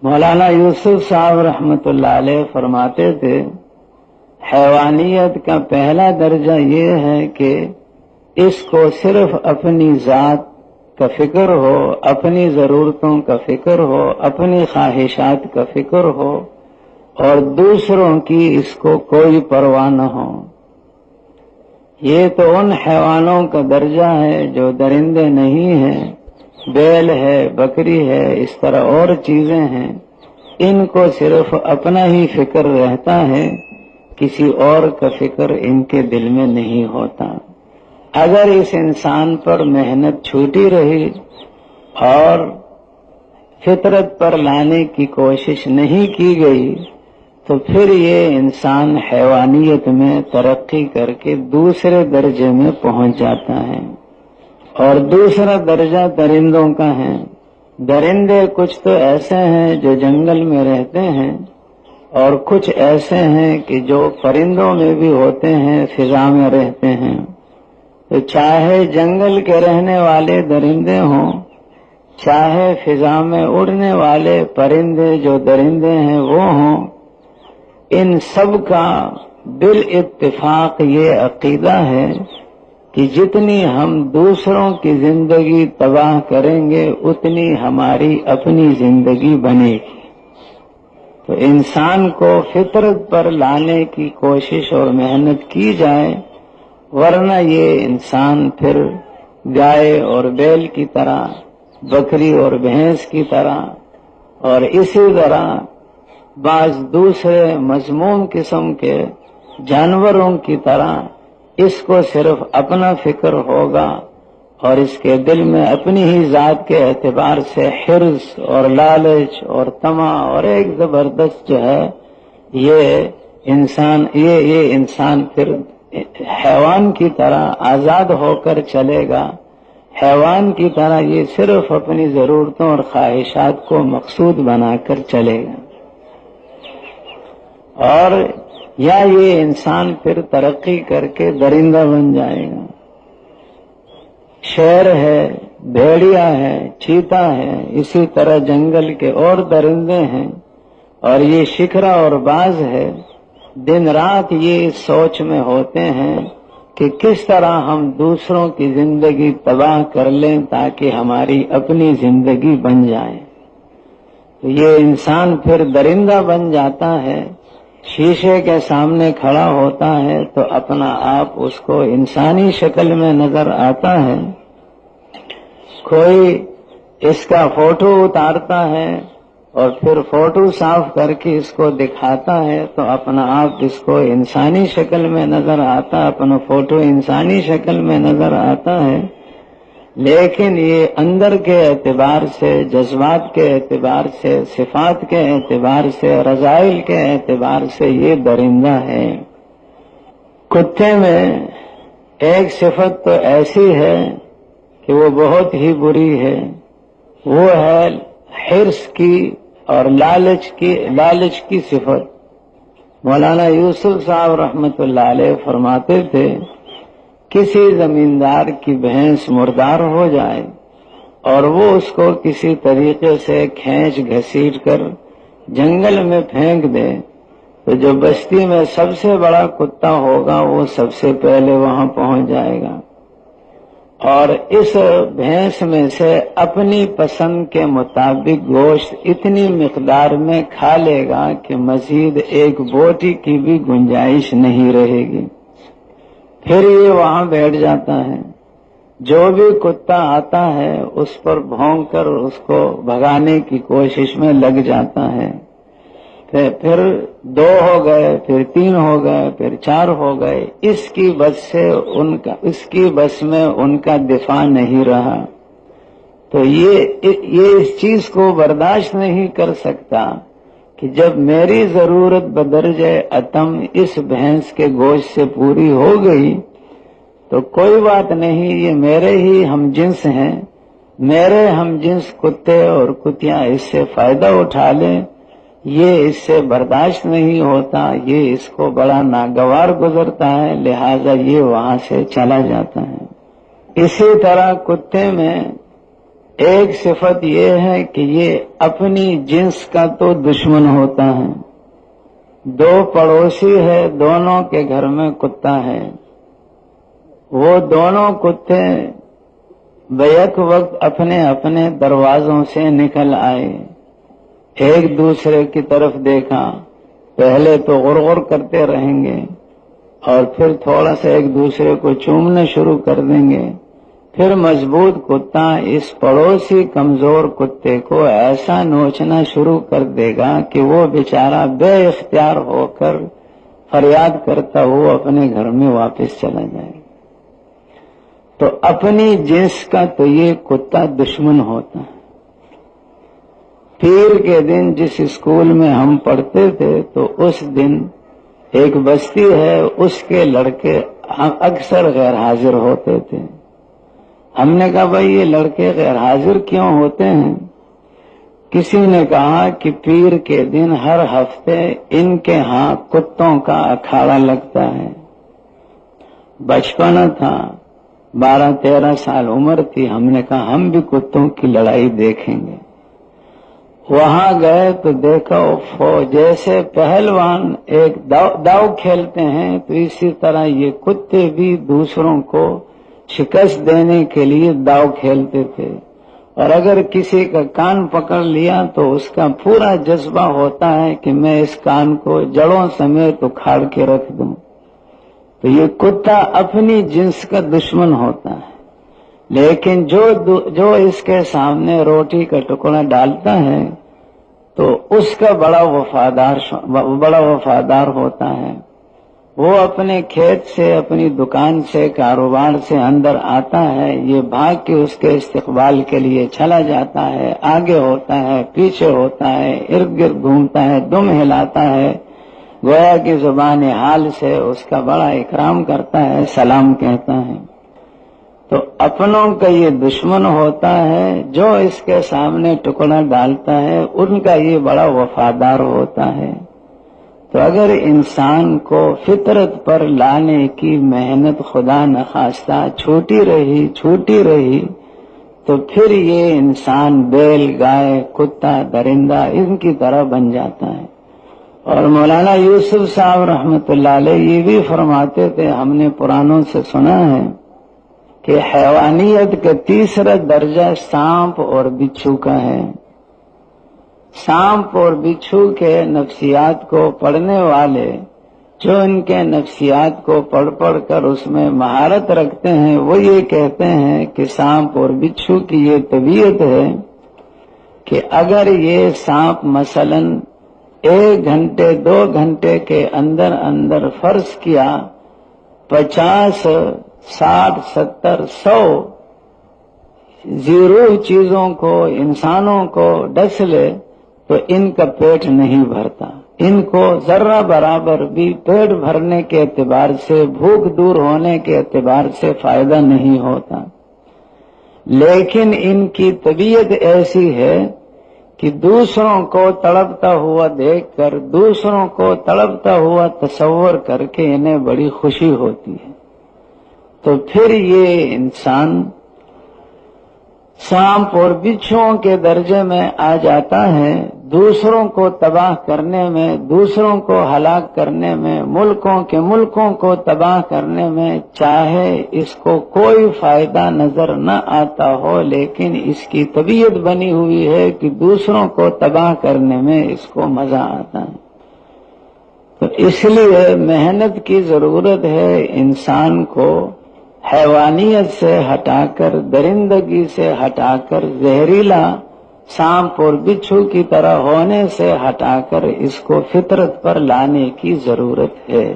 مولانا یوسف صاحب رحمۃ اللہ علیہ فرماتے تھے حیوانیت کا پہلا درجہ یہ ہے کہ اس کو صرف اپنی ذات کا فکر ہو، اپنی ضرورتوں کا فکر ہو، اپنی خواہشات کا فکر ہو، اور دوسروں کی اس کو کوئی پرواہ نہ ہو۔ یہ تو ان حیوانوں کا درجہ ہے جو درندے نہیں ہیں، بیل ہے، بکری ہے، اس طرح اور چیزیں ہیں، ان کو صرف اپنا ہی فکر رہتا ہے، کسی اور کا فکر ان کے دل میں نہیں ہوتا۔ اگر اس انسان پر محنت چھوٹی رہی اور فطرت پر لانے کی کوشش نہیں کی گئی تو پھر یہ انسان حیوانیت میں ترقی کر کے دوسرے درجے میں پہنچ جاتا ہے۔ اور دوسرا درجہ درندوں کا ہے۔ درندے کچھ تو ایسے ہیں جو جنگل میں رہتے ہیں، اور کچھ ایسے ہیں کہ جو پرندوں میں بھی ہوتے ہیں، فضا میں رہتے ہیں۔ تو چاہے جنگل کے رہنے والے درندے ہوں، چاہے فضا میں اڑنے والے پرندے جو درندے ہیں وہ ہوں، ان سب کا بالاتفاق یہ عقیدہ ہے کہ جتنی ہم دوسروں کی زندگی تباہ کریں گے اتنی ہماری اپنی زندگی بنے گی۔ تو انسان کو فطرت پر لانے کی کوشش اور محنت کی جائے، ورنہ یہ انسان پھر گائے اور بیل کی طرح، بکری اور بھینس کی طرح، اور اسی طرح بعض دوسرے مذموم قسم کے جانوروں کی طرح اس کو صرف اپنا فکر ہوگا، اور اس کے دل میں اپنی ہی ذات کے اعتبار سے حرص اور لالچ اور طمع اور ایک زبردست جو ہے یہ انسان پھر حیوان کی طرح آزاد ہو کر چلے گا۔ حیوان کی طرح یہ صرف اپنی ضرورتوں اور خواہشات کو مقصود بنا کر چلے گا، اور یا یہ انسان پھر ترقی کر کے درندہ بن جائے گا۔ شیر ہے، بھیڑیا ہے، چیتا ہے، اسی طرح جنگل کے اور درندے ہیں، اور یہ شکرا اور باز ہے، دن رات یہ اس سوچ میں ہوتے ہیں کہ کس طرح ہم دوسروں کی زندگی تباہ کر لیں تاکہ ہماری اپنی زندگی بن جائے۔ تو یہ انسان پھر درندہ بن جاتا ہے، شیشے کے سامنے کھڑا ہوتا ہے تو اپنا آپ اس کو انسانی شکل میں نظر آتا ہے۔ کوئی اس کا فوٹو اتارتا ہے اور پھر فوٹو صاف کر کے اس کو دکھاتا ہے تو اپنا آپ اس کو انسانی شکل میں نظر آتا، اپنا فوٹو انسانی شکل میں نظر آتا ہے، لیکن یہ اندر کے اعتبار سے، جذبات کے اعتبار سے، صفات کے اعتبار سے، رذائل کے اعتبار سے یہ درندہ ہے۔ کتے میں ایک صفت تو ایسی ہے کہ وہ بہت ہی بری ہے، وہ ہے حرص کی اور لالچ کی صفت۔ مولانا یوسف صاحب رحمۃ اللہ علیہ فرماتے تھے کسی زمیندار کی بھینس مردار ہو جائے اور وہ اس کو کسی طریقے سے کھینچ گھسیٹ کر جنگل میں پھینک دے تو جو بستی میں سب سے بڑا کتا ہوگا وہ سب سے پہلے وہاں پہنچ جائے گا، اور اس بھینس میں سے اپنی پسند کے مطابق گوشت اتنی مقدار میں کھا لے گا کہ مزید ایک بوٹی کی بھی گنجائش نہیں رہے گی۔ پھر یہ وہاں بیٹھ جاتا ہے، جو بھی کتا آتا ہے اس پر بھونک کر اس کو بھگانے کی کوشش میں لگ جاتا ہے۔ پھر 2 ہو گئے، پھر 3 ہو گئے، پھر 4 ہو گئے، اس کی بس میں ان کا دفاع نہیں رہا، تو یہ اس چیز کو برداشت نہیں کر سکتا کہ جب میری ضرورت بدرجہ اتم اس بھینس کے گوشت سے پوری ہو گئی تو کوئی بات نہیں، یہ میرے ہی ہم جنس ہیں، میرے ہم جنس کتے اور کتیاں اس سے فائدہ اٹھا لیں، یہ اس سے برداشت نہیں ہوتا، یہ اس کو بڑا ناگوار گزرتا ہے، لہذا یہ وہاں سے چلا جاتا ہے۔ اسی طرح کتے میں ایک صفت یہ ہے کہ یہ اپنی جنس کا تو دشمن ہوتا ہے. دو پڑوسی ہے، دونوں کے گھر میں کتا ہے. وہ دونوں کتے بیک وقت اپنے اپنے دروازوں سے نکل آئے، ایک دوسرے کی طرف دیکھا. پہلے تو غرغر کرتے رہیں گے اور پھر تھوڑا سا ایک دوسرے کو چومنا شروع کر دیں گے. پھر مضبوط کتا اس پڑوسی کمزور کتے کو ایسا نوچنا شروع کر دے گا کہ وہ بیچارہ بے اختیار ہو کر فریاد کرتا ہوا اپنے گھر میں واپس چلا جائے. تو اپنی جنس کا تو یہ کتا دشمن ہوتا ہے. پیر کے دن جس اسکول میں ہم پڑھتے تھے تو اس دن ایک بستی ہے، اس کے لڑکے اکثر غیر حاضر ہوتے تھے. ہم نے کہا بھائی یہ لڑکے غیر حاضر کیوں ہوتے ہیں؟ کسی نے کہا کہ پیر کے دن ہر ہفتے ان کے ہاں کتوں کا اکھاڑا لگتا ہے. بچپنا تھا، 12-13 سال عمر تھی. ہم نے کہا ہم بھی کتوں کی لڑائی دیکھیں گے. وہاں گئے تو دیکھا جیسے پہلوان ایک داؤ کھیلتے ہیں تو اسی طرح یہ کتے بھی دوسروں کو شکست دینے کے لیے داؤ کھیلتے تھے. اور اگر کسی کا کان پکڑ لیا تو اس کا پورا جذبہ ہوتا ہے کہ میں اس کان کو جڑوں سمیت اکھاڑ کے رکھ دوں. تو یہ کتا اپنی جنس کا دشمن ہوتا ہے. لیکن جو اس کے سامنے روٹی کا ٹکڑا ڈالتا ہے تو اس کا بڑا وفادار ہوتا ہے. وہ اپنے کھیت سے، اپنی دکان سے، کاروبار سے اندر آتا ہے، یہ بھاگ کے اس کے استقبال کے لیے چلا جاتا ہے. آگے ہوتا ہے، پیچھے ہوتا ہے، ارد گرد گھومتا ہے، دم ہلاتا ہے، گویا کی زبان حال سے اس کا بڑا اکرام کرتا ہے، سلام کہتا ہے. تو اپنوں کا یہ دشمن ہوتا ہے. جو اس کے سامنے ٹکڑا ڈالتا ہے ان کا یہ بڑا وفادار ہوتا ہے. تو اگر انسان کو فطرت پر لانے کی محنت خدا نخواستہ چھوٹی رہی تو پھر یہ انسان بیل، گائے، کتا، درندہ ان کی طرح بن جاتا ہے. اور مولانا یوسف صاحب رحمت اللہ علیہ یہ بھی فرماتے تھے، ہم نے پرانوں سے سنا ہے کہ حیوانیت کا تیسرا درجہ سانپ اور بچھو کا ہے. سانپ اور بچھو کے نفسیات کو پڑھنے والے جو ان کے نفسیات کو پڑھ کر اس میں مہارت رکھتے ہیں وہ یہ کہتے ہیں کہ سانپ اور بچھو کی یہ طبیعت ہے کہ اگر یہ سانپ مثلا 1 گھنٹے 2 گھنٹے کے اندر فرض کیا 50 60 70 100 زیرو چیزوں کو، انسانوں کو ڈس لے تو ان کا پیٹ نہیں بھرتا. ان کو ذرہ برابر بھی پیٹ بھرنے کے اعتبار سے، بھوک دور ہونے کے اعتبار سے فائدہ نہیں ہوتا. لیکن ان کی طبیعت ایسی ہے کہ دوسروں کو تڑپتا ہوا دیکھ کر، دوسروں کو تڑپتا ہوا تصور کر کے انہیں بڑی خوشی ہوتی ہے. تو پھر یہ انسان سانپ اور بچھوؤں کے درجے میں آ جاتا ہے. دوسروں کو تباہ کرنے میں، دوسروں کو ہلاک کرنے میں، ملکوں کو تباہ کرنے میں، چاہے اس کو کوئی فائدہ نظر نہ آتا ہو لیکن اس کی طبیعت بنی ہوئی ہے کہ دوسروں کو تباہ کرنے میں اس کو مزہ آتا ہے. تو اس لیے محنت کی ضرورت ہے. انسان کو حیوانیت سے ہٹا کر، درندگی سے ہٹا کر، زہریلا سانپ اور بچھو کی طرح ہونے سے ہٹا کر اس کو فطرت پر لانے کی ضرورت ہے.